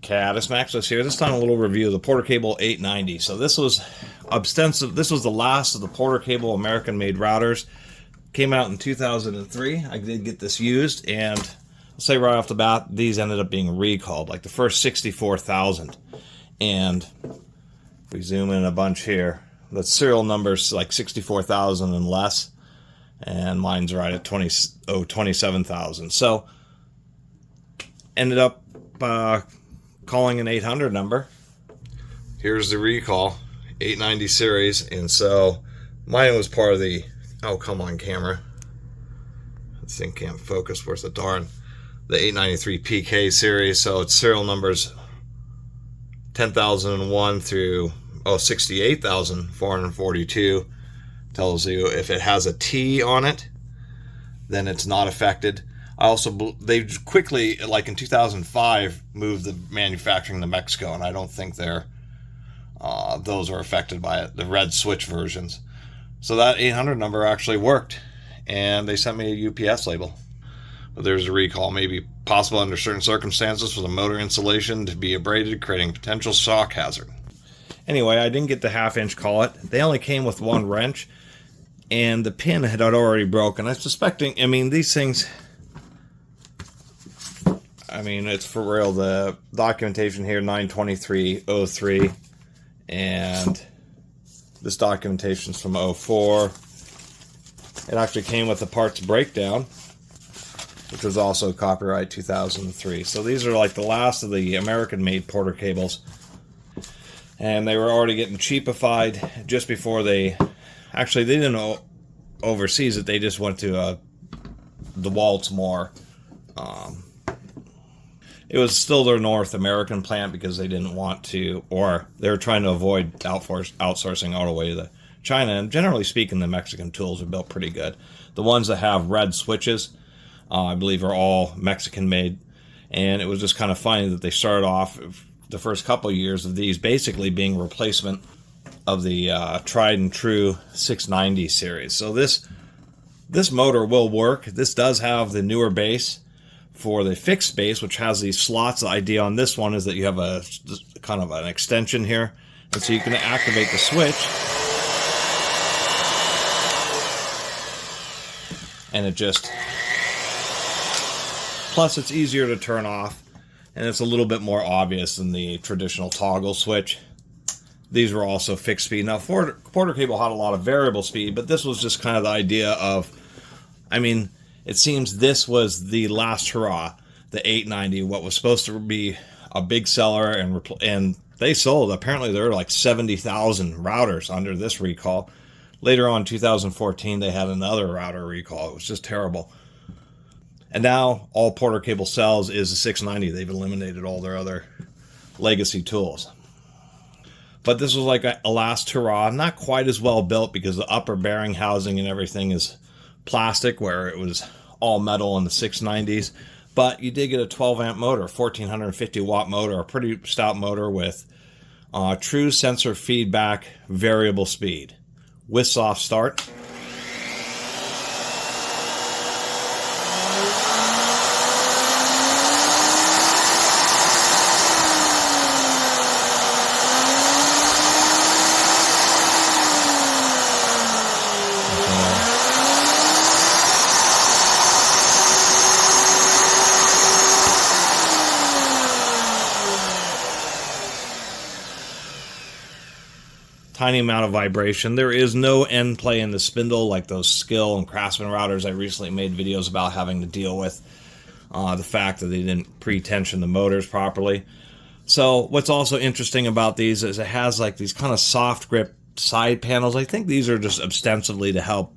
Catus, Maximus here. This time a little review of the Porter Cable 890. So this was extensive. This was the last of the Porter Cable American-made routers. Came out in 2003. I did get this used, and I'll say right off the bat, these ended up being recalled, like the first 64,000. And if we zoom in a bunch here, the serial number's like 64,000 and less, and mine's right at 27,000. So ended up calling an 800 number. Here's the recall, 890 series, and so mine was part of the, oh come on camera, this thing can't focus, where's the darn, the 893 PK series. So its serial numbers 10,001 through 68,442. Tells you if it has a T on it, then it's not affected. I also, they quickly, like in 2005, moved the manufacturing to Mexico, and I don't think those are affected by it, the red switch versions. So that 800 number actually worked, and they sent me a UPS label. But there's a recall, maybe possible under certain circumstances for the motor insulation to be abraded, creating potential shock hazard. Anyway, I didn't get the half-inch collet. They only came with one wrench, and the pin had already broken. I'm suspecting, I mean, these things, I mean, it's for real. The documentation here, 92303, and this documentation's from 04. It actually came with the parts breakdown, which was also copyright 2003. So these are like the last of the American-made Porter cables, and they were already getting cheapified just before they didn't overseas it. They just went to the Baltimore. It was still their North American plant because they didn't want to, or they were trying to avoid outsourcing all the way to China. And generally speaking, the Mexican tools are built pretty good. The ones that have red switches, I believe, are all Mexican made. And it was just kind of funny that they started off the first couple of years of these basically being replacement of the tried and true 690 series. So this motor will work. This does have the newer base for the fixed base, which has these slots. The idea on this one is that you have a kind of an extension here, and so you can activate the switch, and it just, plus it's easier to turn off, and it's a little bit more obvious than the traditional toggle switch. These were also fixed speed. Now, Porter Cable had a lot of variable speed, but this was just kind of the idea of, I mean, it seems this was the last hurrah, the 890, what was supposed to be a big seller, and they sold. Apparently, there were like 70,000 routers under this recall. Later on, 2014, they had another router recall. It was just terrible. And now, all Porter Cable sells is the 690. They've eliminated all their other legacy tools. But this was like a last hurrah. Not quite as well built because the upper bearing housing and everything is plastic, where it was all metal in the 690s. But you did get a 12 amp motor, 1450 watt motor, a pretty stout motor with true sensor feedback, variable speed with soft start. Tiny amount of vibration. There is no end play in the spindle like those Skill and Craftsman routers I recently made videos about having to deal with. The fact that they didn't pre-tension the motors properly. So what's also interesting about these is it has like these kind of soft grip side panels. I think these are just ostensibly to help,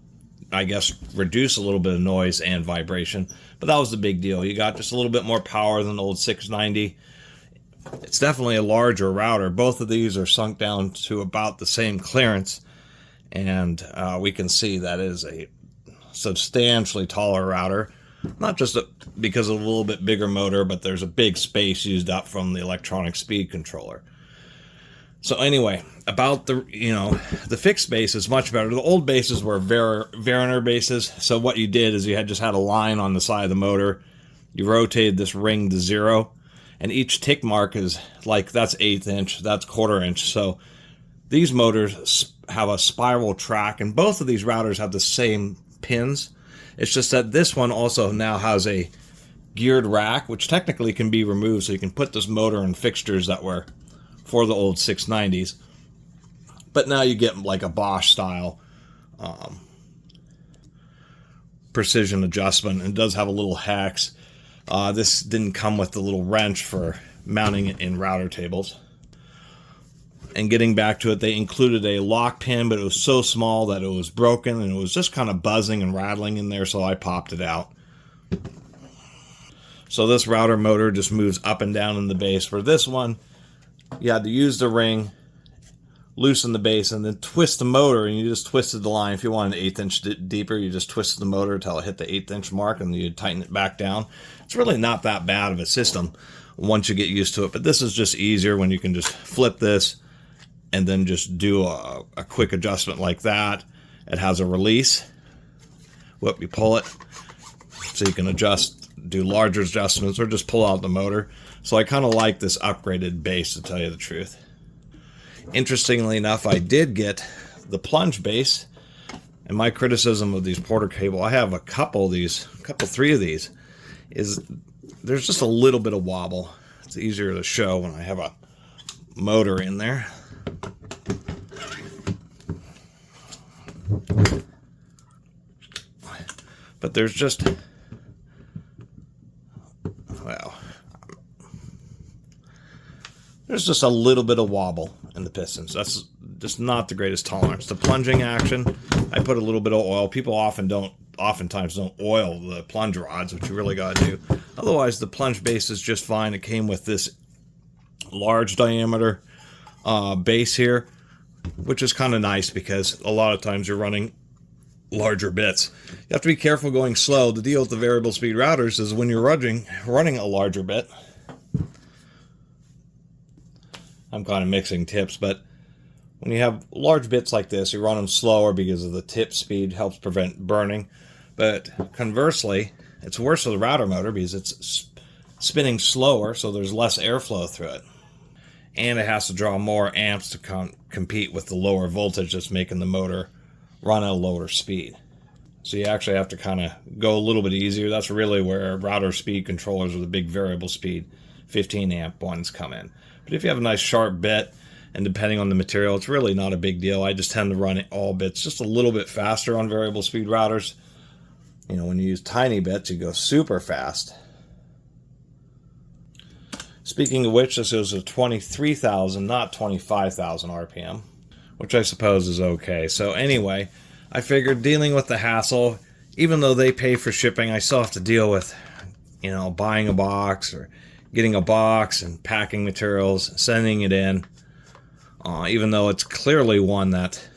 I guess, reduce a little bit of noise and vibration. But that was the big deal. You got just a little bit more power than the old 690. It's definitely a larger router. Both of these are sunk down to about the same clearance, and we can see that is a substantially taller router. Not just because of a little bit bigger motor, but there's a big space used up from the electronic speed controller. So anyway, about the fixed base is much better. The old bases were Verner bases. So what you did is you just had a line on the side of the motor. You rotated this ring to 0. and each tick mark is like, that's 1/8 inch, that's 1/4 inch. So these motors have a spiral track, and both of these routers have the same pins. It's just that this one also now has a geared rack, which technically can be removed, so you can put this motor and fixtures that were for the old 690s. But now you get like a Bosch style precision adjustment, and it does have a little hex. This didn't come with the little wrench for mounting it in router tables. And getting back to it, they included a lock pin, but it was so small that it was broken, and it was just kind of buzzing and rattling in there, so I popped it out. So this router motor just moves up and down in the base. For this one, you had to use the ring, loosen the base, and then twist the motor, and you just twisted the line. If you wanted an 1/8 inch deeper, you just twisted the motor until it hit the 1/8 inch mark, and you tighten it back down. It's really not that bad of a system once you get used to it, but this is just easier when you can just flip this and then just do a quick adjustment like that. It has a release. Whoop, you pull it, so you can do larger adjustments, or just pull out the motor. So I kind of like this upgraded base, to tell you the truth. Interestingly enough, I did get the Plunge base, and my criticism of these Porter cable, I have three of these, is there's just a little bit of wobble. It's easier to show when I have a motor in there. But there's just, well, there's just a little bit of wobble in the pistons. That's just not the greatest tolerance. The plunging action, I put a little bit of oil. People oftentimes don't oil the plunge rods, which you really got to do. Otherwise, the Plunge base is just fine. It came with this large diameter base here, which is kind of nice because a lot of times you're running larger bits. You have to be careful going slow. The deal with the variable speed routers is when you're running a larger bit. I'm kind of mixing tips, but when you have large bits like this, you run them slower because of the tip speed, helps prevent burning. But conversely, it's worse for the router motor because it's spinning slower, so there's less airflow through it. And it has to draw more amps to compete with the lower voltage that's making the motor run at a lower speed. So you actually have to kind of go a little bit easier. That's really where router speed controllers with the big variable speed 15 amp ones come in. But if you have a nice sharp bit, and depending on the material, it's really not a big deal. I just tend to run all bits just a little bit faster on variable speed routers. You know, when you use tiny bits, you go super fast. Speaking of which, this is a 23,000, not 25,000 RPM, which I suppose is okay. So anyway, I figured dealing with the hassle, even though they pay for shipping, I still have to deal with, you know, buying a box or getting a box and packing materials, sending it in. Even though it's clearly one that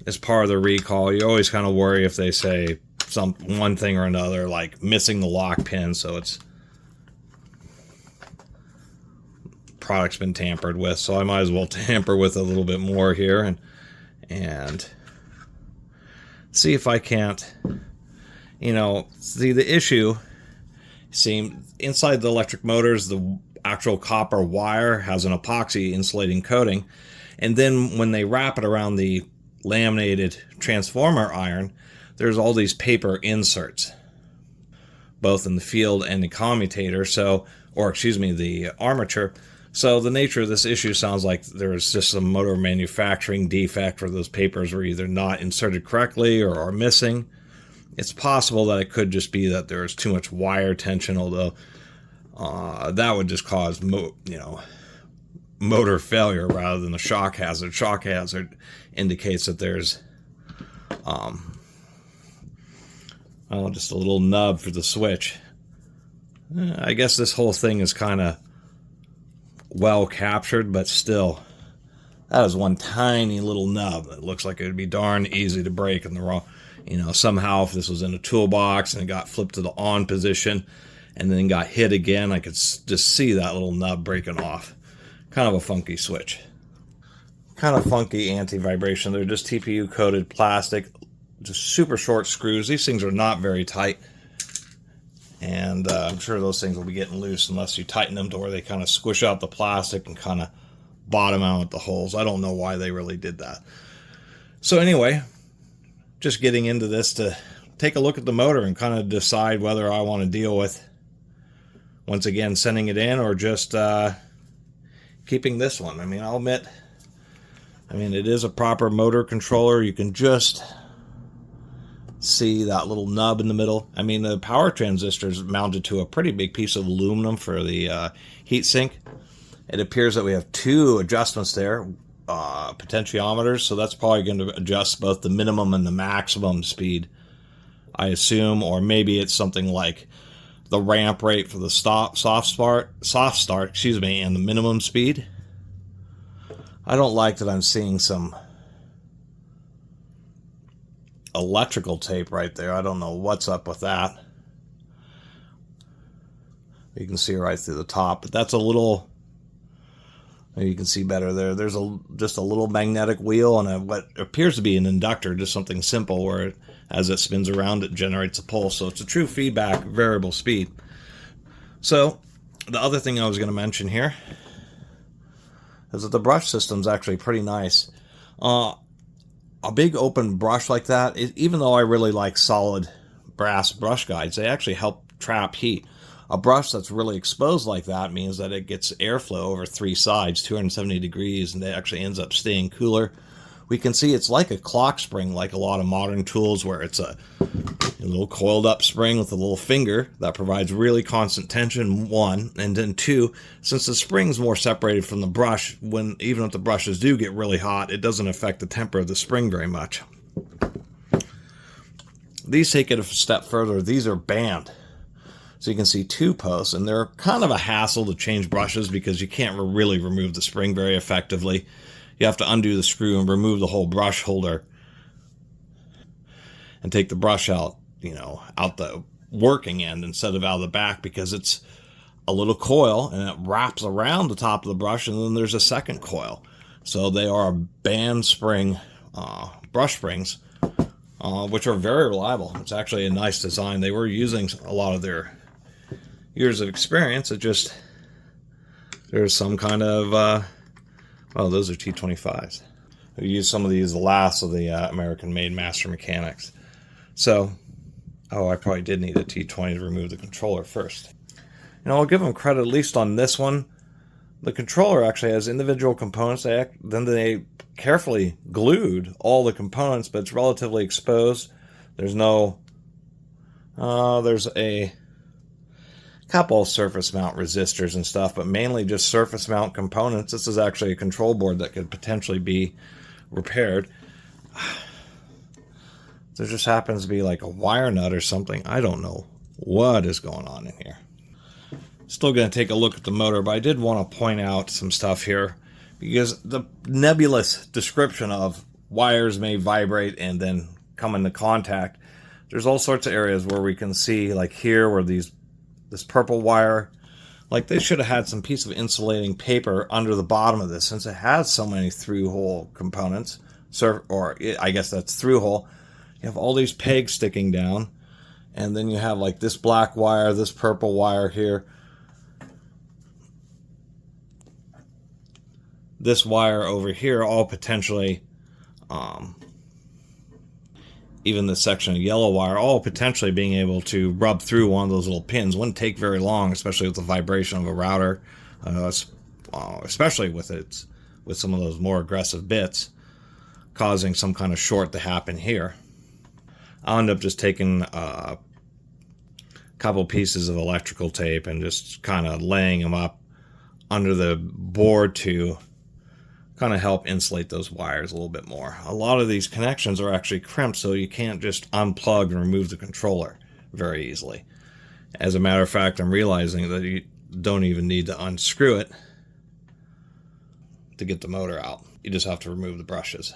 is part of the recall, you always kind of worry if they say one thing or another, like missing the lock pin, so it's product's been tampered with. So I might as well tamper with a little bit more here and see if I can't, you know, see the issue. See, inside the electric motors, the actual copper wire has an epoxy insulating coating, and then when they wrap it around the laminated transformer iron, there's all these paper inserts, both in the field and the commutator, the armature. So the nature of this issue sounds like there's just some motor manufacturing defect where those papers were either not inserted correctly or are missing. It's possible that it could just be that there's too much wire tension, although that would just cause motor failure rather than a shock hazard. Shock hazard indicates that there's just a little nub for the switch. I guess this whole thing is kind of well captured, but still, that is one tiny little nub that looks like it would be darn easy to break in the wrong. You know, somehow if this was in a toolbox and it got flipped to the on position and then got hit again, I could just see that little nub breaking off. Kind of a funky switch. Kind of funky anti-vibration. They're just TPU coated plastic, just super short screws. These things are not very tight. And I'm sure those things will be getting loose unless you tighten them to where they kind of squish out the plastic and kind of bottom out at the holes. I don't know why they really did that. So anyway, just getting into this to take a look at the motor and kind of decide whether I want to deal with, once again, sending it in or just keeping this one. I mean, I'll admit, it is a proper motor controller. You can just see that little nub in the middle. I mean, the power transistor is mounted to a pretty big piece of aluminum for the heat sink. It appears that we have two adjustments there, potentiometers, so that's probably going to adjust both the minimum and the maximum speed, I assume, or maybe it's something like the ramp rate for the soft start, and the minimum speed. I don't like that I'm seeing some electrical tape right there. I don't know what's up with that. You can see right through the top, but that's a little, maybe you can see better there. There's just a little magnetic wheel and what appears to be an inductor, just something simple where as it spins around it generates a pulse. So it's a true feedback variable speed. So the other thing I was going to mention here is that the brush system's actually pretty nice. A big open brush like that, even though I really like solid brass brush guides, they actually help trap heat. A brush that's really exposed like that means that it gets airflow over three sides, 270 degrees, and it actually ends up staying cooler. We can see it's like a clock spring, like a lot of modern tools, where it's a little coiled up spring with a little finger that provides really constant tension, one, and then two, since the spring's more separated from the brush, even if the brushes do get really hot, it doesn't affect the temper of the spring very much. These take it a step further. These are band. So you can see two posts, and they're kind of a hassle to change brushes because you can't really remove the spring very effectively. You have to undo the screw and remove the whole brush holder and take the brush out, out the working end instead of out of the back, because it's a little coil and it wraps around the top of the brush, and then there's a second coil. So they are band spring brush springs, which are very reliable. It's actually a nice design. They were using a lot of their years of experience. There's some kind of oh, those are T25s. We use some of these, the last of the American-made master mechanics. So, I probably did need a T20 to remove the controller first. I'll give them credit, at least on this one. The controller actually has individual components. Then they carefully glued all the components, but it's relatively exposed. There's a couple of surface mount resistors and stuff, but mainly just surface mount components. This is actually a control board that could potentially be repaired. There just happens to be like a wire nut or something. I don't know what is going on in here. Still going to take a look at the motor, but I did want to point out some stuff here, because the nebulous description of wires may vibrate and then come into contact. There's all sorts of areas where we can see, like here, where this purple wire, like they should have had some piece of insulating paper under the bottom of this, since it has so many through-hole components, I guess that's through-hole. You have all these pegs sticking down, and then you have like this black wire, this purple wire here, this wire over here, all potentially, even this section of yellow wire, all potentially being able to rub through one of those little pins. Wouldn't take very long, especially with the vibration of a router, especially with some of those more aggressive bits, causing some kind of short to happen here. I'll end up just taking a couple pieces of electrical tape and just kind of laying them up under the board to kind of help insulate those wires a little bit more. A lot of these connections are actually crimped, so you can't just unplug and remove the controller very easily. As a matter of fact, I'm realizing that you don't even need to unscrew it to get the motor out. You just have to remove the brushes.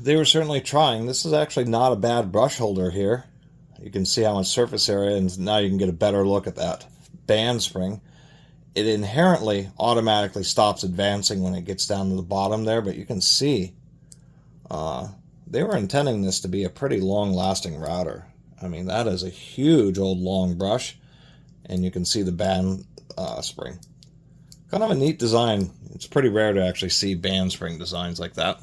They were certainly trying. This is actually not a bad brush holder here. You can see how much surface area, and now you can get a better look at that band spring. It inherently automatically stops advancing when it gets down to the bottom there, but you can see they were intending this to be a pretty long-lasting router. I mean, that is a huge old long brush. And you can see the band spring. Kind of a neat design. It's pretty rare to actually see band spring designs like that.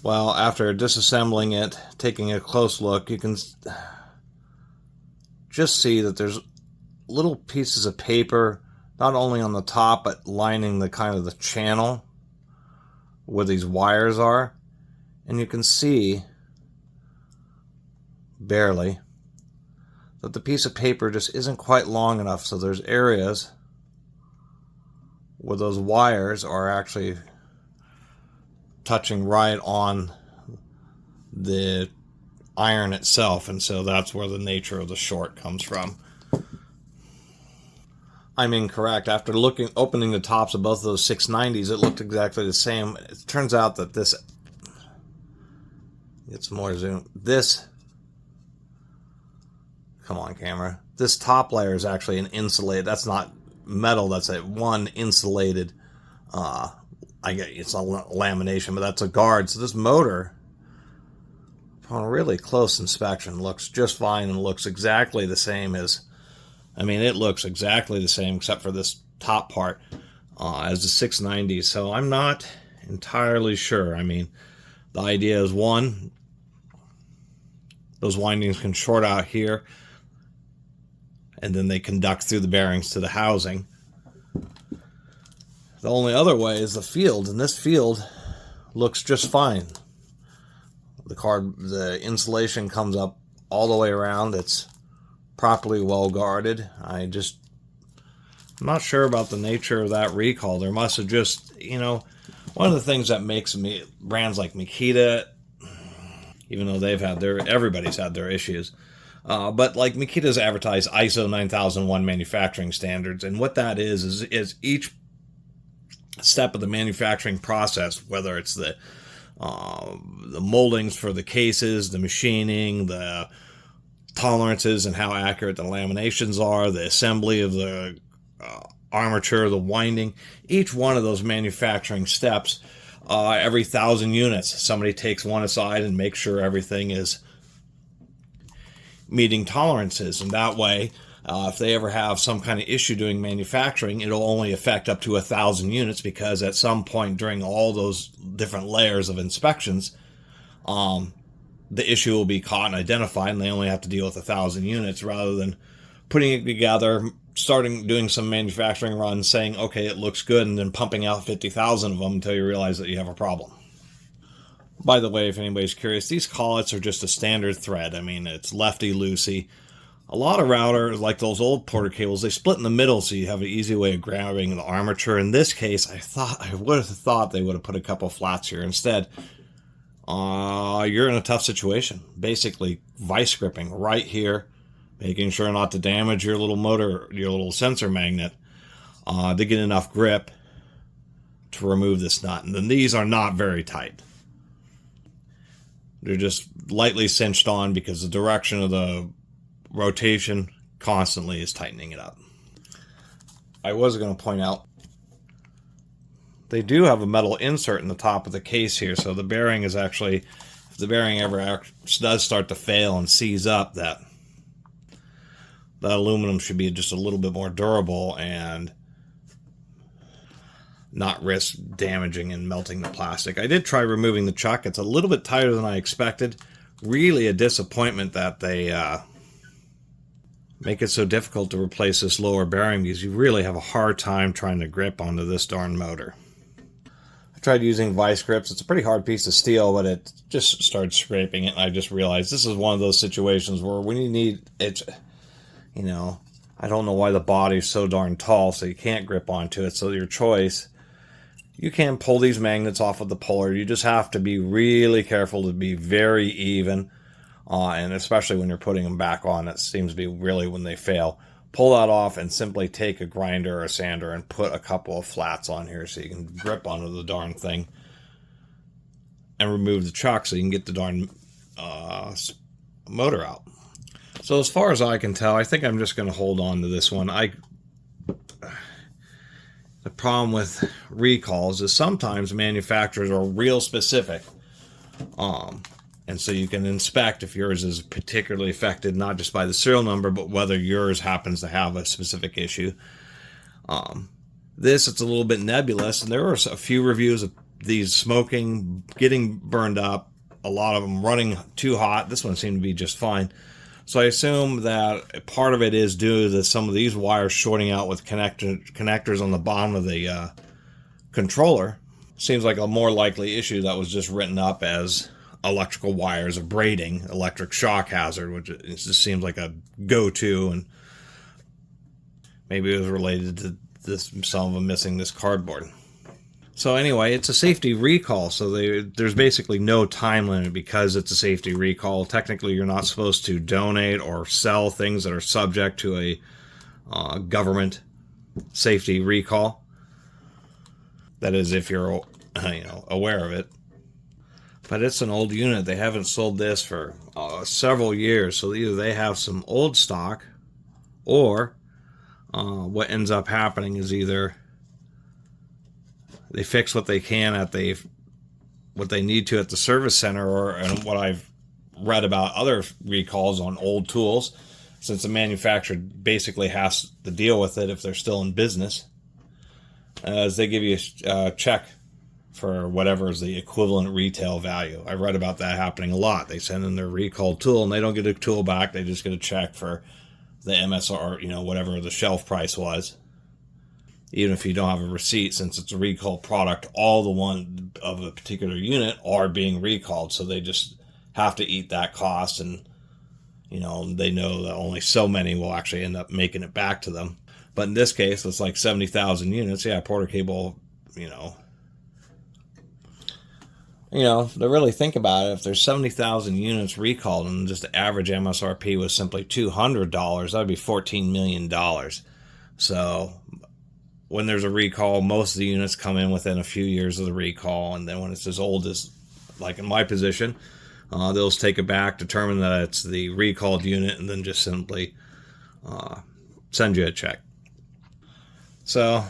Well, after disassembling it, taking a close look, you can just see that there's little pieces of paper, not only on the top, but lining the kind of the channel where these wires are. And you can see, barely, that the piece of paper just isn't quite long enough. So there's areas where those wires are actually touching right on the iron itself, and so that's where the nature of the short comes from. I'm incorrect. After opening the tops of both of those 690s, it looked exactly the same. It turns out that this, get some more zoom, come on camera, this top layer is actually an insulated, that's not metal, that's a one insulated, it's a lamination, but that's a guard. So this motor, on a really close inspection, looks just fine and looks exactly the same as, it looks exactly the same except for this top part as the 690. So I'm not entirely sure. The idea is, one, those windings can short out here and then they conduct through the bearings to the housing. The only other way is the field, and this field looks just fine. The insulation comes up all the way around. It's properly well guarded. I'm not sure about the nature of that recall. There must have just, one of the things that makes brands like Makita, even though everybody's had their issues, but like Makita's advertised ISO 9001 manufacturing standards, and what that is each step of the manufacturing process, whether it's the moldings for the cases, the machining, the tolerances and how accurate the laminations are, the assembly of the armature, the winding, each one of those manufacturing steps, every 1,000 units, somebody takes one aside and makes sure everything is meeting tolerances. And that way, if they ever have some kind of issue doing manufacturing, it'll only affect up to 1,000 units, because at some point during all those different layers of inspections, the issue will be caught and identified, and they only have to deal with 1,000 units rather than putting it together, doing some manufacturing runs, saying, okay, it looks good, and then pumping out 50,000 of them until you realize that you have a problem. By the way, if anybody's curious, these collets are just a standard thread. It's lefty-loosey. A lot of routers, like those old Porter cables, they split in the middle, so you have an easy way of grabbing the armature. In this case, I would have thought they would have put a couple flats here. Instead, you're in a tough situation. Basically, vice gripping right here, making sure not to damage your little motor, your little sensor magnet, to get enough grip to remove this nut. And then these are not very tight. They're just lightly cinched on because the direction of the rotation constantly is tightening it up. I was going to point out, they do have a metal insert in the top of the case here, so the bearing is actually, if the bearing ever does start to fail and seize up, that aluminum should be just a little bit more durable and not risk damaging and melting the plastic. I did try removing the chuck. It's a little bit tighter than I expected. Really a disappointment that they make it so difficult to replace this lower bearing, because you really have a hard time trying to grip onto this darn motor. I tried using vice grips. It's a pretty hard piece of steel, but it just started scraping it, and I just realized this is one of those situations where when you need it, I don't know why the body's so darn tall, so you can't grip onto it. So your choice, you can pull these magnets off of the puller. You just have to be really careful to be very even. And especially when you're putting them back on, that seems to be really when they fail. Pull that off and simply take a grinder or a sander and put a couple of flats on here so you can grip onto the darn thing. And remove the chuck so you can get the darn motor out. So as far as I can tell, I think I'm just going to hold on to this one. The problem with recalls is sometimes manufacturers are real specific. And so you can inspect if yours is particularly affected, not just by the serial number, but whether yours happens to have a specific issue. It's a little bit nebulous, and there were a few reviews of these smoking, getting burned up, a lot of them running too hot. This one seemed to be just fine. So I assume that part of it is due to some of these wires shorting out with connectors on the bottom of the controller. Seems like a more likely issue that was just written up as electrical wires abrading, electric shock hazard, which it just seems like a go-to, and maybe it was related to this, some of them missing this cardboard. So anyway, it's a safety recall, so there's basically no time limit because it's a safety recall. Technically, you're not supposed to donate or sell things that are subject to a government safety recall. That is, if you're aware of it. But it's an old unit. They haven't sold this for several years, so either they have some old stock, or what ends up happening is either they fix what they can at what they need to at the service center, or and what I've read about other recalls on old tools, since the manufacturer basically has to deal with it if they're still in business, as they give you a check for whatever is the equivalent retail value. I've read about that happening a lot. They send in their recalled tool and they don't get a tool back. They just get a check for the MSR, whatever the shelf price was. Even if you don't have a receipt, since it's a recalled product, all the one of a particular unit are being recalled. So they just have to eat that cost, and they know that only so many will actually end up making it back to them. But in this case, it's like 70,000 units. Yeah, Porter Cable, to really think about it, if there's 70,000 units recalled and just the average MSRP was simply $200, that would be $14 million. So when there's a recall, most of the units come in within a few years of the recall, and then when it's as old as, like in my position, they'll just take it back, determine that it's the recalled unit, and then just simply send you a check. So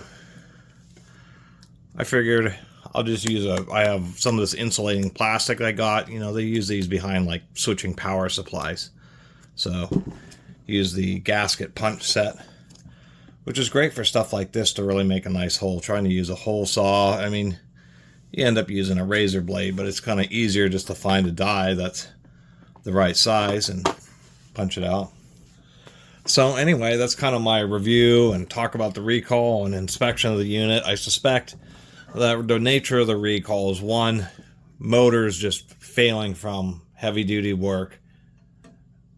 I figured I'll just use I have some of this insulating plastic I got. They use these behind like switching power supplies. So use the gasket punch set, which is great for stuff like this to really make a nice hole. Trying to use a hole saw, you end up using a razor blade, but it's kind of easier just to find a die that's the right size and punch it out. So anyway, that's kind of my review and talk about the recall and inspection of the unit. I suspect that the nature of the recall is, one, motors just failing from heavy-duty work,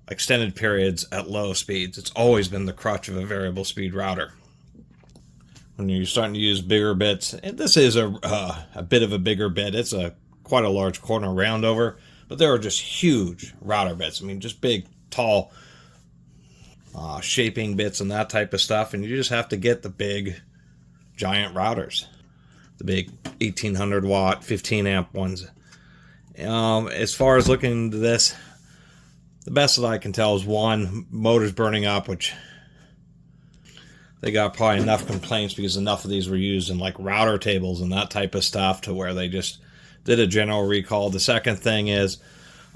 extended periods at low speeds. It's always been the crutch of a variable speed router. When you're starting to use bigger bits, and this is a bit of a bigger bit. It's quite a large corner roundover, but there are just huge router bits. Just big, tall shaping bits and that type of stuff, and you just have to get the big, giant routers. The big 1800 watt, 15 amp ones. As far as looking into this, the best that I can tell is, one, motors burning up, which they got probably enough complaints because enough of these were used in like router tables and that type of stuff to where they just did a general recall. The second thing is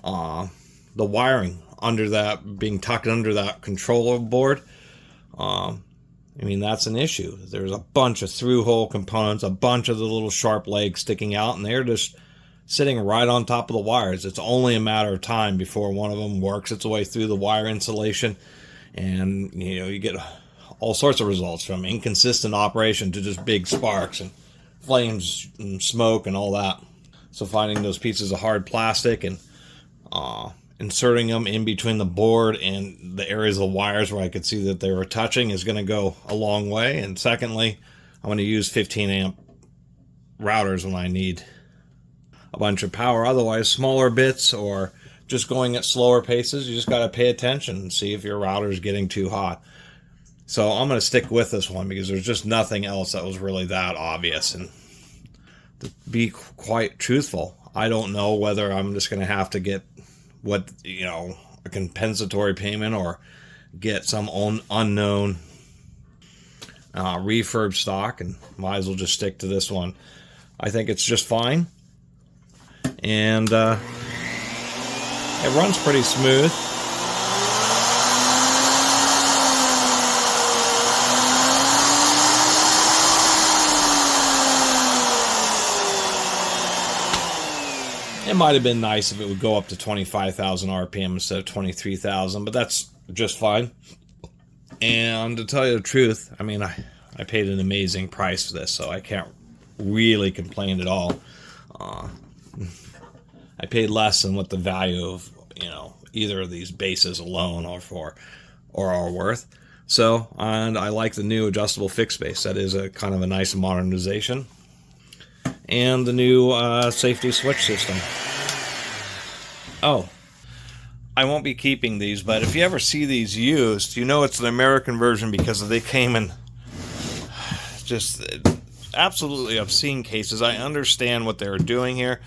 the wiring under that, being tucked under that controller board. That's an issue. There's a bunch of through-hole components, a bunch of the little sharp legs sticking out, and they're just sitting right on top of the wires. It's only a matter of time before one of them works its way through the wire insulation, and you get all sorts of results, from inconsistent operation to just big sparks and flames and smoke and all that. So finding those pieces of hard plastic and inserting them in between the board and the areas of the wires where I could see that they were touching is going to go a long way. And secondly, I'm going to use 15 amp routers when I need a bunch of power. Otherwise, smaller bits or just going at slower paces, you just got to pay attention and see if your router is getting too hot. So I'm going to stick with this one because there's just nothing else that was really that obvious. And to be quite truthful, I don't know whether I'm just going to have to get a compensatory payment or get some unknown refurb stock, and might as well just stick to this one. I think it's just fine. And It runs pretty smooth. It might have been nice if it would go up to 25,000 RPM instead of 23,000, but that's just fine. And to tell you the truth, I mean, I paid an amazing price for this, so I can't really complain at all. I paid less than what the value of, either of these bases alone are worth. So, and I like the new adjustable fixed base. That is a kind of a nice modernization. And the new safety switch system. Oh, I won't be keeping these, but if you ever see these used, you know it's the American version because they came in just absolutely obscene cases. I understand what they're doing here,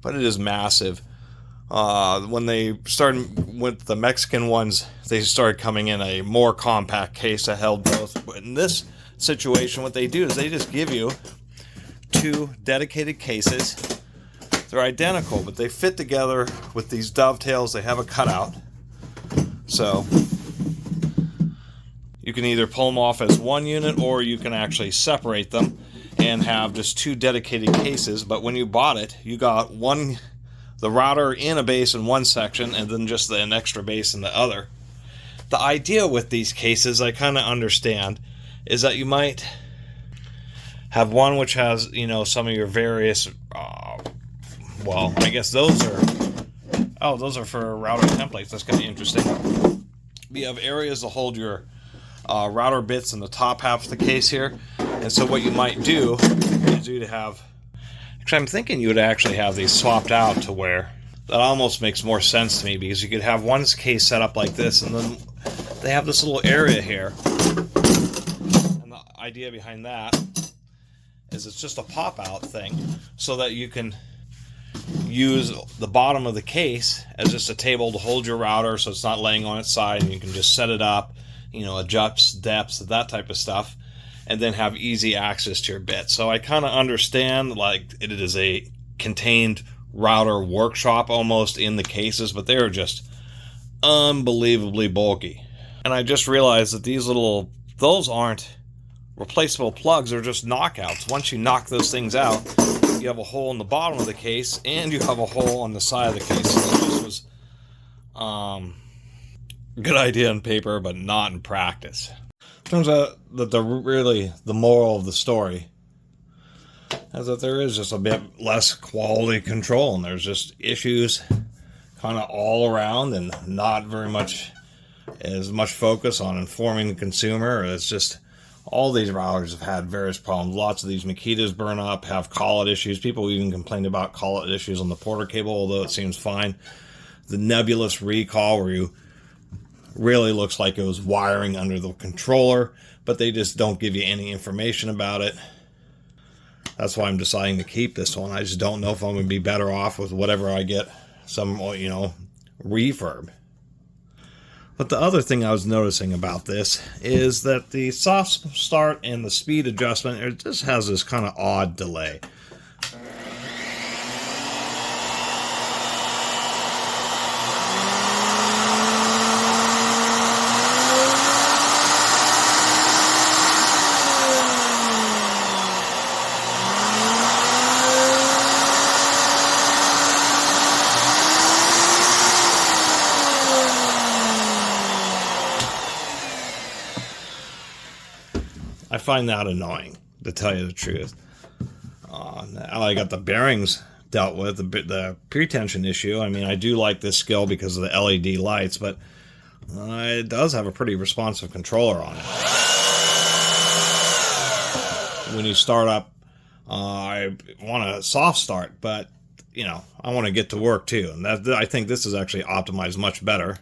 but it is massive. When they started with the Mexican ones, they started coming in a more compact case that held both. But in this situation, what they do is they just give you two dedicated cases. They're identical, but they fit together with these dovetails. They have a cutout. So you can either pull them off as one unit, or you can actually separate them and have just two dedicated cases. But when you bought it, you got the router in a base in one section and then just an extra base in the other. The idea with these cases, I kind of understand, is that you might have one which has, some of your various, well, I guess those are for router templates. That's kind of interesting. You have areas to hold your router bits in the top half of the case here. And so what you might do is you'd have, actually I'm thinking you would actually have these swapped out to where that almost makes more sense to me, because you could have one case set up like this, and then they have this little area here. And the idea behind that is it's just a pop-out thing so that you can use the bottom of the case as just a table to hold your router so it's not laying on its side, and you can just set it up, adjust depths, that type of stuff, and then have easy access to your bits. So I kind of understand, like, it is a contained router workshop almost in the cases, but they're just unbelievably bulky. And I just realized that those aren't replaceable plugs, are just knockouts. Once you knock those things out, you have a hole in the bottom of the case and you have a hole on the side of the case. So this was a good idea on paper, but not in practice. Turns out that the moral of the story is that there is just a bit less quality control, and there's just issues kind of all around, and not very much focus on informing the consumer. It's just all these routers have had various problems. Lots of these Makitas burn up, have collet issues. People even complained about collet issues on the Porter cable, although it seems fine. The nebulous recall, where you really looks like it was wiring under the controller, but they just don't give you any information about it. That's why I'm deciding to keep this one. I just don't know if I'm going to be better off with whatever I get, some, refurb. But the other thing I was noticing about this is that the soft start and the speed adjustment, it just has this kind of odd delay. I find that annoying, to tell you the truth. Now I got the bearings dealt with, the pretension issue. I mean, I do like this skill because of the LED lights, but it does have a pretty responsive controller on it. When you start up, I want a soft start, but, I want to get to work too. And I think this is actually optimized much better.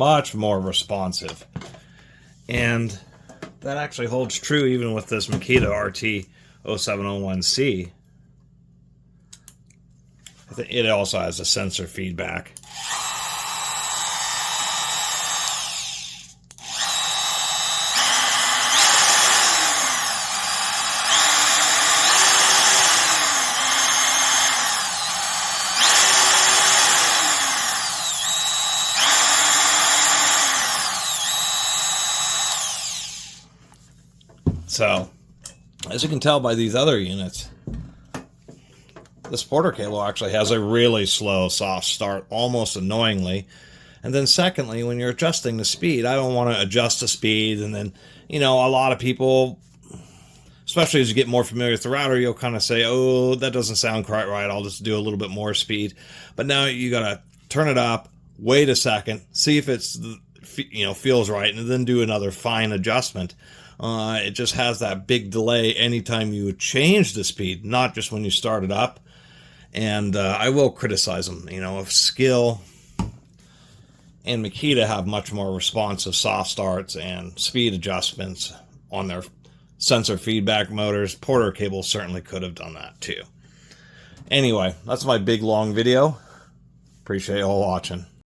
much more responsive. And that actually holds true even with this Makita RT0701C. I think it also has a sensor feedback. So, as you can tell by these other units, this Porter cable actually has a really slow, soft start, almost annoyingly. And then secondly, when you're adjusting the speed, I don't want to adjust the speed. And then, you know, a lot of people, especially as you get more familiar with the router, you'll kind of say, oh, that doesn't sound quite right. I'll just do a little bit more speed. But now you got to turn it up, wait a second, see if it's, you know, feels right, and then do another fine adjustment. It just has that big delay anytime you change the speed, not just when you start it up. And I will criticize them. You know, if Skill and Makita have much more responsive soft starts and speed adjustments on their sensor feedback motors, Porter cable certainly could have done that too. Anyway, that's my big long video. Appreciate you all watching.